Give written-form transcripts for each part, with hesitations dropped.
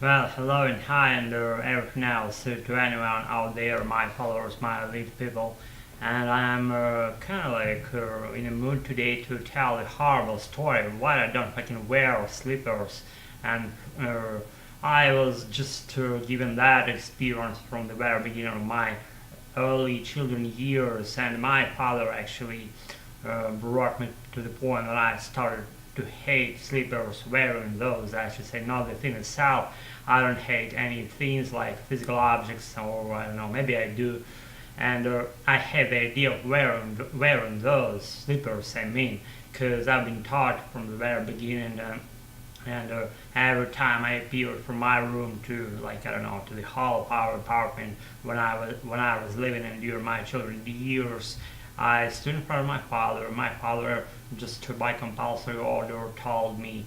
Well, hello and hi and everything else to anyone out there, my followers, my elite people. And I'm kind of in a mood today to tell a horrible story why I don't fucking wear slippers. And I was just given that experience from the very beginning of my early children years, and my father actually brought me to the point that I started to hate slippers, wearing those, I should say, not the thing itself. I don't hate any things like physical objects, or I don't know, maybe I do. And I hate the idea of wearing those slippers, I mean, because I've been taught from the very beginning. And every time I appeared from my room to, like, I don't know, to the hall of our apartment when I was living in during my children's years, I stood in front of my father. My father just by compulsory order told me,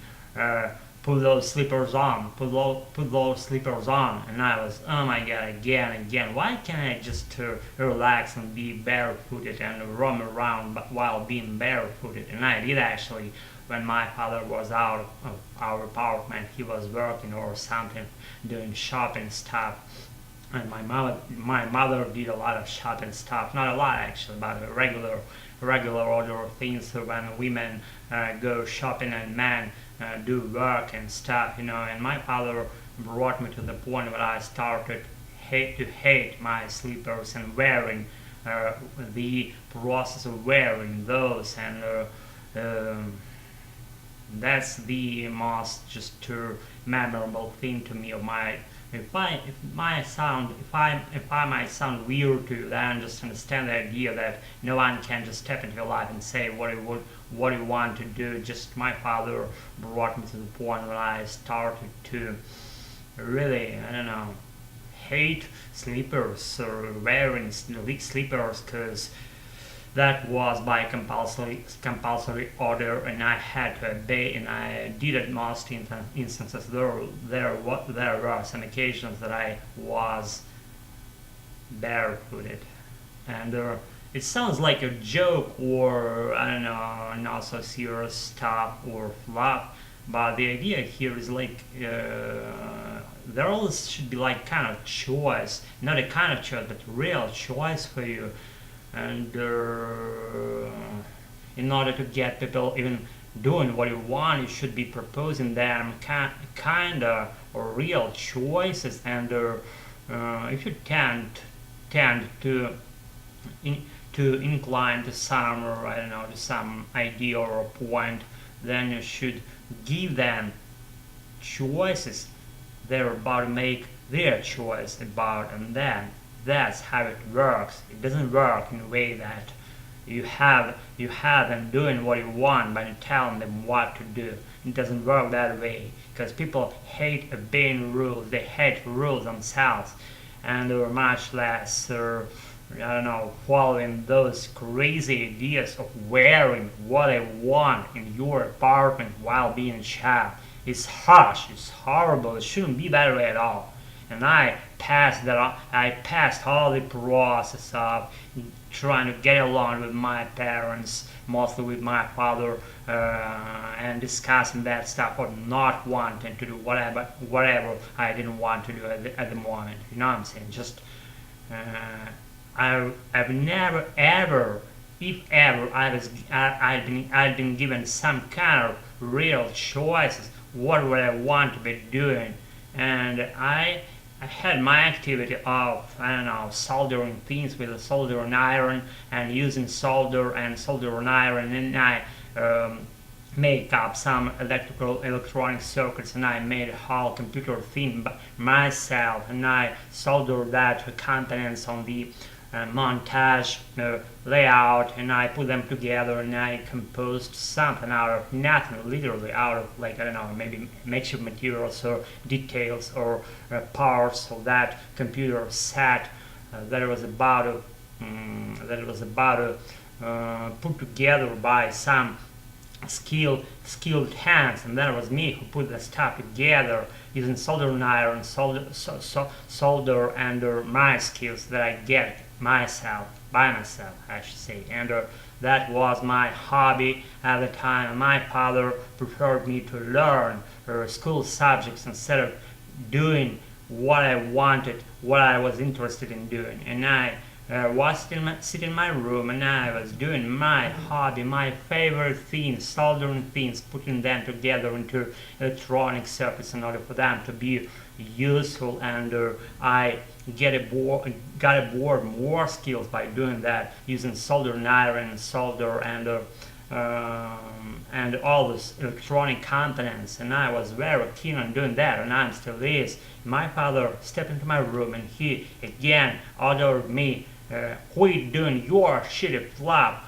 put those slippers on, put those slippers on. And I was, oh my god, again, why can't I just relax and be barefooted and roam around while being barefooted? And I did actually. When my father was out of our apartment, he was working or something, doing shopping stuff. And my mother did a lot of shopping stuff, not a lot actually, but a regular order of things when women go shopping and men do work and stuff, you know. And my father brought me to the point where I started to hate my slippers and wearing the process of wearing those. And that's the most just memorable thing to me of my. If I might sound weird to you, then just understand the idea that no one can just step into your life and say what you want to do. Just my father brought me to the point where I started to really, I don't know, hate sleepers or wearing sleepers, because that was by compulsory order, and I had to obey, and I did it most instances. There were some occasions that I was barefooted, and it sounds like a joke, or I don't know, not so serious stuff or fluff. But the idea here is like there always should be like kind of choice, not a kind of choice, but real choice for you. And in order to get people even doing what you want, you should be proposing them kind of or real choices. And if you tend in, to incline to some, or I don't know, to some idea or a point, then you should give them choices they're about to make their choice about, and then that's how it works. It doesn't work in a way that you have them doing what you want by telling them what to do. It doesn't work that way, because people hate obeying rules. They hate rules themselves, and they're much less I don't know, following those crazy ideas of wearing what they want in your apartment while being a child. It's harsh, it's horrible, it shouldn't be that way at all. And I passed all the process of trying to get along with my parents, mostly with my father, and discussing that stuff, or not wanting to do whatever I didn't want to do at the moment. You know what I'm saying? Just uh, I've never ever, if ever, I'd been given some kind of real choices. What would I want to be doing? And I had my activity of, I don't know, soldering things with a soldering iron, and using solder and soldering iron, and I make up some electronic circuits, and I made a whole computer thing myself, and I soldered that to components on the montage layout, and I put them together, and I composed something out of nothing, literally out of, like, I don't know, maybe makeshift materials or details or parts of that computer set that it was about to put together by some skilled hands. And that was me who put the stuff together using soldering iron, solder under my skills that I get by myself, I should say. And that was my hobby at the time. My father preferred me to learn school subjects instead of doing what I wanted, what I was interested in doing. And I was sitting in my room and I was doing my hobby, my favorite things, soldering things, putting them together into electronic circuits in order for them to be useful. And I got aboard more skills by doing that, using soldering iron, solder, and all those electronic components. And I was very keen on doing that, and I'm still is. My father stepped into my room and he again ordered me, quit doing your shitty flop,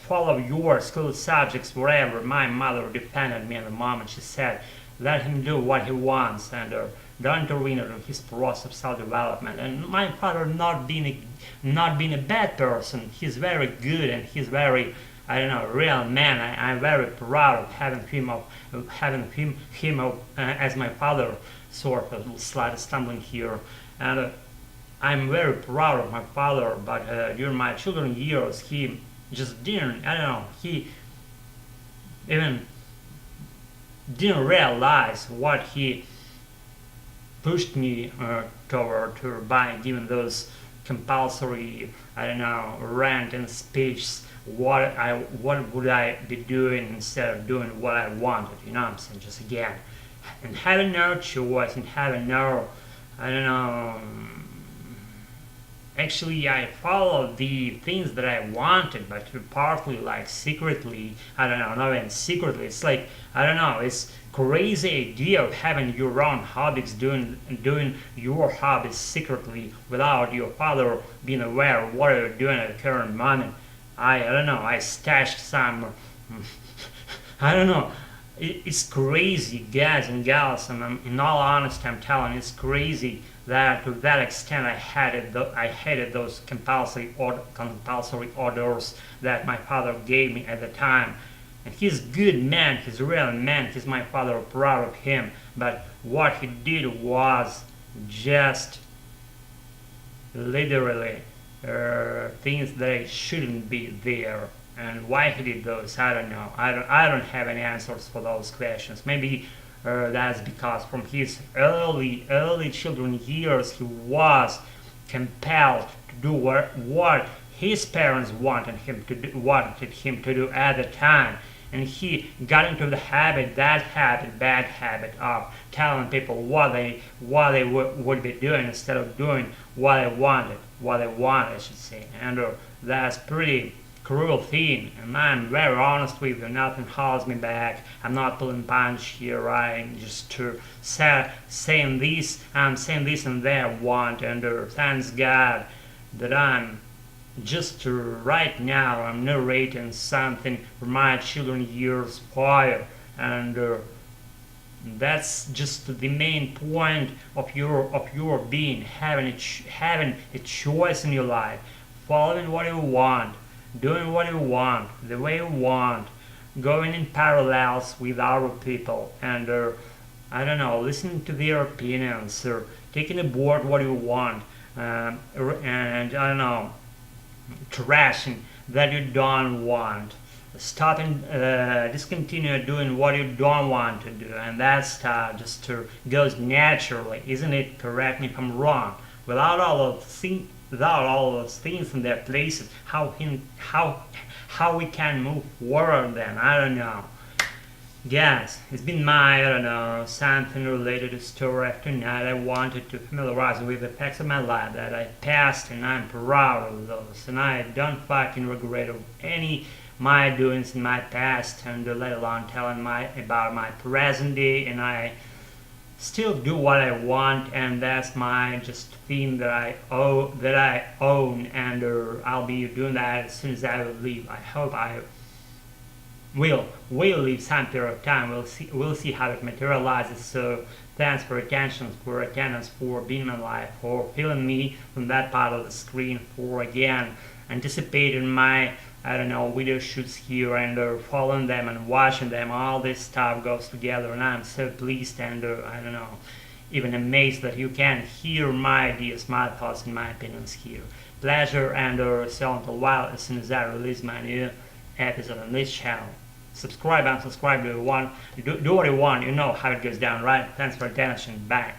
follow your school subjects wherever. My mother defended me at the moment. She said, let him do what he wants, and don't intervene in his process of self-development. And my father not being a bad person, he's very good and he's very, I don't know, real man. I'm very proud of having him as my father. Sort of slight stumbling here, and I'm very proud of my father. But during my children years, he just didn't. I don't know. He even didn't realize what he pushed me toward by giving those compulsory, I don't know, rant and speeches. What would I be doing instead of doing what I wanted? You know what I'm saying? Just again. And having no choice and having no, I don't know, actually I followed the things that I wanted, but partly like secretly, I don't know, not even secretly, it's like, I don't know, it's crazy idea of having your own hobbies, doing your hobbies secretly without your father being aware of what you're doing at the current moment. I don't know, I stashed some, I don't know, it's crazy, guys and gals, and in all honesty, I'm telling you, it's crazy that to that extent I hated those compulsory orders that my father gave me at the time. And he's a good man, he's a real man, he's my father, proud of him. But what he did was just literally things that shouldn't be there. And why he did those, I don't know. I don't have any answers for those questions. Maybe that's because from his early children years he was compelled to do what his parents wanted him to do at the time, and he got into the bad habit of telling people what they would be doing instead of doing what they wanted, I should say. And that's pretty cruel thing, and I'm very honest with you. Nothing holds me back. I'm not pulling punch here. I'm just saying this. I'm saying this and that want, and thanks God that I'm just right now. I'm narrating something from my children years prior, and that's just the main point of your being, having a choice in your life, following what you want, doing what you want, the way you want, going in parallels with other people, and I don't know, listening to their opinions, or taking aboard what you want, and I don't know, trashing that you don't want, stopping, discontinue doing what you don't want to do, and that stuff just goes naturally, isn't it? Correct me if I'm wrong. Without all those things in their places, how we can move forward then? I don't know. Guys, it's been my, I don't know, something related to story after night. I wanted to familiarize with the facts of my life that I passed, and I'm proud of those, and I don't fucking regret any my doings in my past, and let alone telling about my present day, and I still do what I want, and that's my just thing that I own, and I'll be doing that as soon as I will leave. I hope I will leave some period of time. We'll see how it materializes. So thanks for attention, for attendance, for being alive, for feeling me from that part of the screen, for again anticipating my, I don't know, video shoots here, and following them and watching them. All this stuff goes together, and I'm so pleased and I don't know, even amazed that you can hear my ideas, my thoughts, and my opinions here. Pleasure, and so until a while, as soon as I release my new episode on this channel. Subscribe, unsubscribe, do what you want, you know how it goes down, right? Thanks for attention, bye.